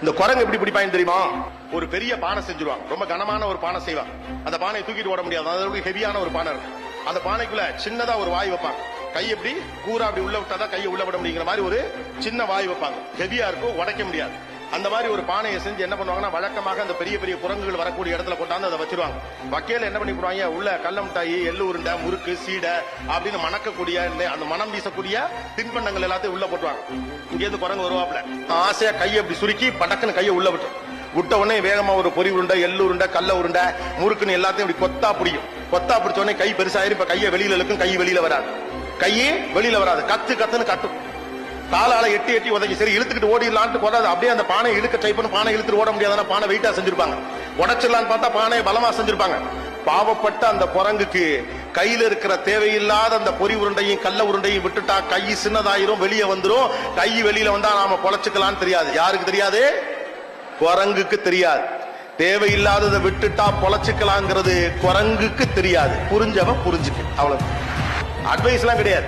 இந்த குரங்கு எப்படி பிடிப்பாங்க தெரியுமா? ஒரு பெரிய பானை செஞ்சிருவாங்க, ரொம்ப கனமான ஒரு பானை செய்வாங்க. அந்த பானையை தூக்கிட்டு ஓட முடியாது, அதோட ஹெவியான ஒரு பானை இருக்கு. அந்த பானைக்குள்ள சின்னதா ஒரு வாய் வைப்பாங்க, கை எப்படி கூரா அப்படி உள்ள விட்டாதான் கையை உள்ள விட முடியுங்கிற மாதிரி ஒரு சின்ன வாய் வைப்பாங்க. ஹெவியா இருக்கும், உடைக்க முடியாது. அந்த மாதிரி ஒரு பானையை செஞ்சு என்ன பண்ணுவாங்கன்னா, வழக்கமாக அந்த பெரிய பெரிய குரங்குகள் வரக்கூடிய இடத்துல கொண்டாந்து அதை வச்சிருவாங்க. வக்கையில என்ன பண்ணி போடுவாங்க, உள்ள கடல மிட்டாயி, எள்ளு உருண்டை, முறுக்கு, சீடை அப்படின்னு மணக்கக்கூடிய அந்த மனம் வீசக்கூடிய தின்பண்டங்கள் எல்லாத்தையும் உள்ள போட்டுவாங்க. இங்க இருந்து குரங்கு வருவாப்ல, ஆசையா கையை அப்படி சுருக்கி படக்குன்னு கையை உள்ள விட்ட உடனே வேகமா ஒரு பொறி உருண்டை, எள்ளு உருண்டை, கடல உருண்டை, முறுக்குன்னு எல்லாத்தையும் இப்படி கொத்தா பிடிக்கும். கொத்தா பிடிச்ச உடனே கை பெருசாயிரும். இப்ப கையை வெளியில இழுக்கும், கை வெளியில வராது. கையே வெளியில வராது, கத்துன்னு கட்டும். காலால எட்டி உதவி சரி இழுத்துக்கிட்டு ஓடிடலான்ட்டு போறாது. அப்படியே அந்த பானை இழுக்க ட்ரை பண்ணி பானை இழுத்துட்டு ஓட முடியாதுன்னா பானை வெயிட்டா செஞ்சிருப்பாங்க. உடைச்சிடலான்னு பார்த்தா பானையை பலமா செஞ்சிருப்பாங்க. பாவப்பட்ட அந்த குரங்குக்கு கையில இருக்கிற தேவையில்லாத அந்த பொறி உருண்டையும் கல்ல உருண்டையும் விட்டுட்டா கை சின்னதாயிரும், வெளியே வந்துரும். கை வெளியில வந்தா நாம பொழைச்சுக்கலான்னு தெரியாது. யாருக்கு தெரியாது? குரங்குக்கு தெரியாது. தேவையில்லாததை விட்டுட்டா பொழைச்சுக்கலாங்கிறது குரங்குக்கு தெரியாது. புரிஞ்சவன் புரிஞ்சுக்கு, அவ்வளவு. அட்வைஸ் எல்லாம் கிடையாது.